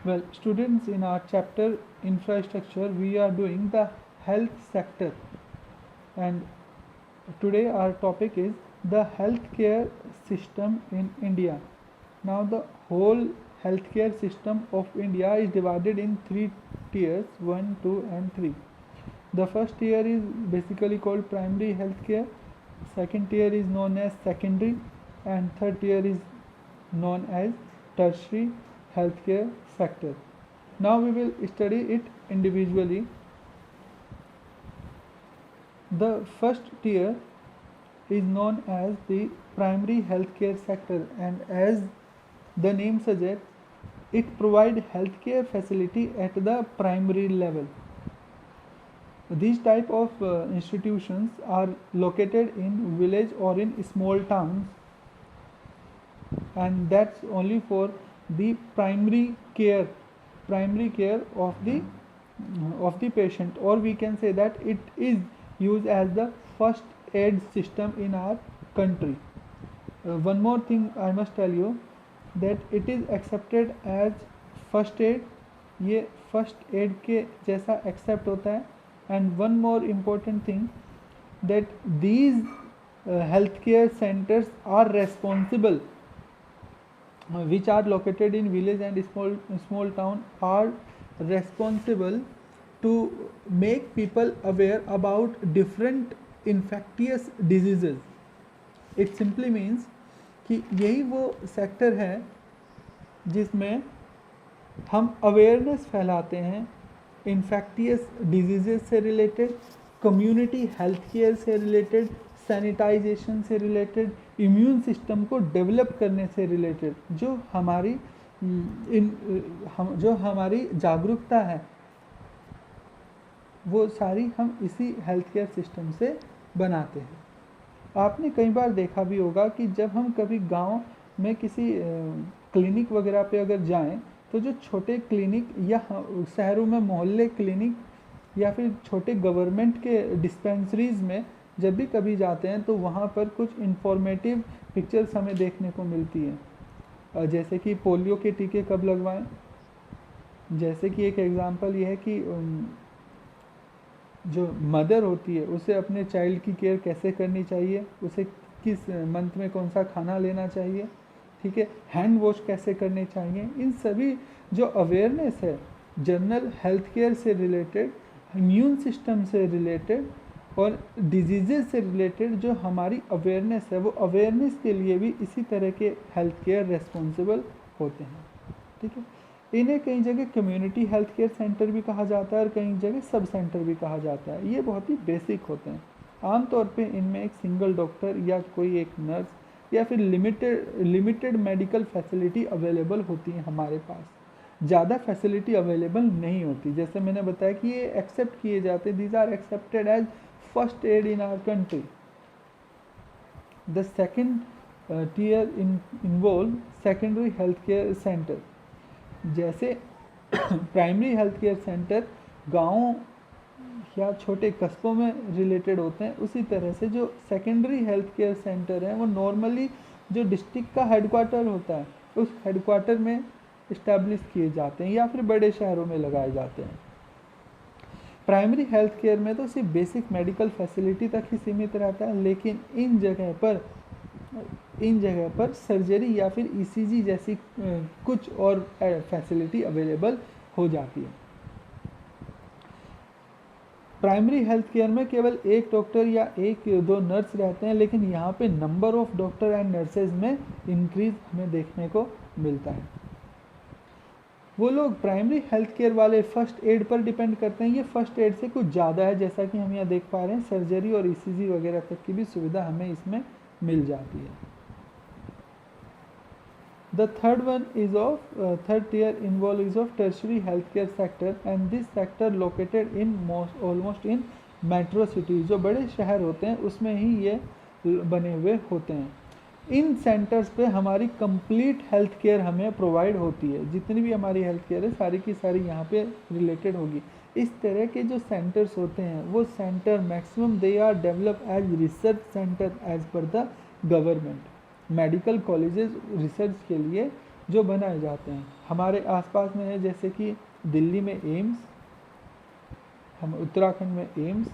Well, students, in our chapter infrastructure, we are doing the health sector, and today our topic is the healthcare system in India. Now, the whole healthcare system of India is divided in three tiers: 1, 2, and 3. The first tier is basically called primary healthcare, second tier is known as secondary, and third tier is known as tertiary healthcare sector. Now we will study it individually. The first tier is known as the primary healthcare sector, and as the name suggests, it provides healthcare facility at the primary level. These type of institutions are located in village or in small towns, and that's only for the primary care of the patient, or we can say that it is used as the first aid system in our country. One more thing I must tell you, that it is accepted as first aid, ये first aid के जैसा except होता है. And one more important thing, that these health care centres are responsible which are located in village and small town are responsible to make people aware about different infectious diseases. It simply means कि यही वो sector है जिसमें हम awareness फैलाते हैं infectious diseases से related, community health care से रिलेटेड, सैनिटाइजेशन से रिलेटेड, इम्यून सिस्टम को डेवलप करने से रिलेटेड. जो हमारी जागरूकता है वो सारी हम इसी हेल्थ केयर सिस्टम से बनाते हैं. आपने कई बार देखा भी होगा कि जब हम कभी गांव में किसी क्लिनिक वगैरह पे अगर जाएं, तो जो छोटे क्लिनिक या शहरों में मोहल्ले क्लिनिक या फिर छोटे गवर्नमेंट के डिस्पेंसरीज़ में जब भी कभी जाते हैं तो वहाँ पर कुछ इंफॉर्मेटिव पिक्चर्स हमें देखने को मिलती है. जैसे कि पोलियो के टीके कब लगवाएं, जैसे कि एक एग्ज़ाम्पल ये है कि जो मदर होती है उसे अपने चाइल्ड की केयर कैसे करनी चाहिए, उसे किस मंथ में कौन सा खाना लेना चाहिए, ठीक है, हैंड वॉश कैसे करने चाहिए. इन सभी जो अवेयरनेस है जनरल हेल्थ केयर से रिलेटेड, इम्यून सिस्टम से रिलेटेड और डिजीज़ेज से रिलेटेड जो हमारी अवेयरनेस है, वो अवेयरनेस के लिए भी इसी तरह के हेल्थ केयर रेस्पॉन्सिबल होते हैं. ठीक है, इन्हें कई जगह कम्युनिटी हेल्थ केयर सेंटर भी कहा जाता है और कई जगह सब सेंटर भी कहा जाता है. ये बहुत ही बेसिक होते हैं. आमतौर पे इनमें एक सिंगल डॉक्टर या कोई एक नर्स या फिर लिमिटेड मेडिकल फैसिलिटी अवेलेबल होती है हमारे पास. ज़्यादा फैसिलिटी अवेलेबल नहीं होती. जैसे मैंने बताया कि ये एक्सेप्ट किए जाते, these are accepted as first aid in our country. The second tier involve secondary health care centre. जैसे प्राइमरी हेल्थ केयर सेंटर गाँव या छोटे कस्बों में रिलेटेड होते हैं, उसी तरह से जो सेकेंडरी हेल्थ केयर सेंटर है वो नॉर्मली जो डिस्ट्रिक्ट का हेडक्वार्टर होता है उस हेडक्वार्टर में इस्टेब्लिश किए जाते हैं या फिर बड़े शहरों में लगाए जाते हैं. प्राइमरी हेल्थ केयर में तो सिर्फ बेसिक मेडिकल फैसिलिटी तक ही सीमित रहता है, लेकिन इन जगह पर सर्जरी या फिर ईसीजी जैसी कुछ और फैसिलिटी अवेलेबल हो जाती है. प्राइमरी हेल्थ केयर में केवल एक डॉक्टर या एक दो नर्स रहते हैं, लेकिन यहाँ पे number of doctor and nurses में इंक्रीज हमें देखने को मिलता है. वो लोग प्राइमरी हेल्थ केयर वाले फर्स्ट एड पर डिपेंड करते हैं. ये फर्स्ट एड से कुछ ज़्यादा है, जैसा कि हम यहाँ देख पा रहे हैं सर्जरी और ईसीजी वगैरह तक की भी सुविधा हमें इसमें मिल जाती है. The third one is of third tier involved is of tertiary healthcare sector, and this sector located in almost in metro cities. जो बड़े शहर होते हैं उसमें ही ये बने हुए होते हैं. इन सेंटर्स पे हमारी कंप्लीट हेल्थ केयर हमें प्रोवाइड होती है. जितनी भी हमारी हेल्थ केयर है सारी की सारी यहाँ पे रिलेटेड होगी. इस तरह के जो सेंटर्स होते हैं वो centre maximum they are develop as research centre as per the government. Medical colleges research के लिए जो बनाए जाते हैं हमारे आसपास में है, जैसे कि दिल्ली में एम्स, हम उत्तराखंड में एम्स,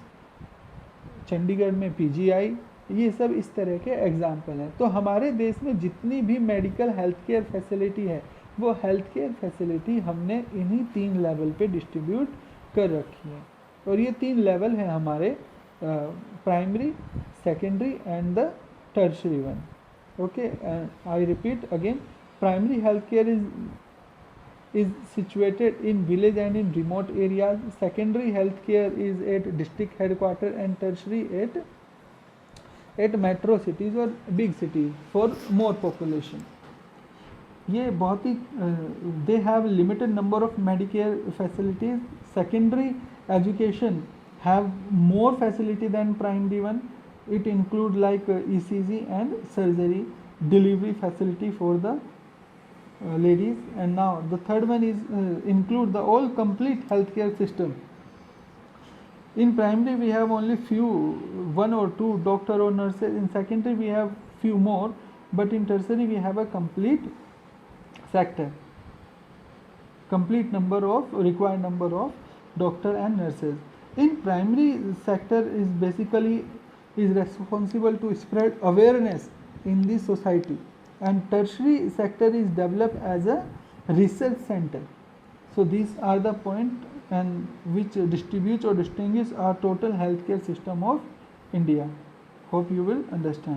चंडीगढ़ में पीजीआई, ये सब इस तरह के एग्जाम्पल हैं। तो हमारे देश में जितनी भी मेडिकल हेल्थ केयर फैसिलिटी है वो हेल्थ केयर फैसिलिटी हमने इन्हीं 3 लेवल पे डिस्ट्रीब्यूट कर रखी है। और ये 3 लेवल हैं हमारे, primary, secondary and the tertiary one. Okay, I repeat again, primary healthcare is situated in village and in remote areas. Secondary healthcare is at district headquarter and tertiary at metro cities or big cities for more population. ये बहुत ही they have limited number of Medicare facilities. Secondary education have more facility than primary one. It include like ECG and surgery, delivery facility for the ladies, and now the third one is include the all complete healthcare system. In primary we have only few, 1 or 2 doctor or nurses. In secondary we have few more, but in tertiary we have a complete sector, complete number of required number of doctor and nurses. In primary sector is basically is responsible to spread awareness in the society, and tertiary sector is developed as a research center. So these are the point and which distributes or distinguishes our total healthcare system of India. Hope you will understand.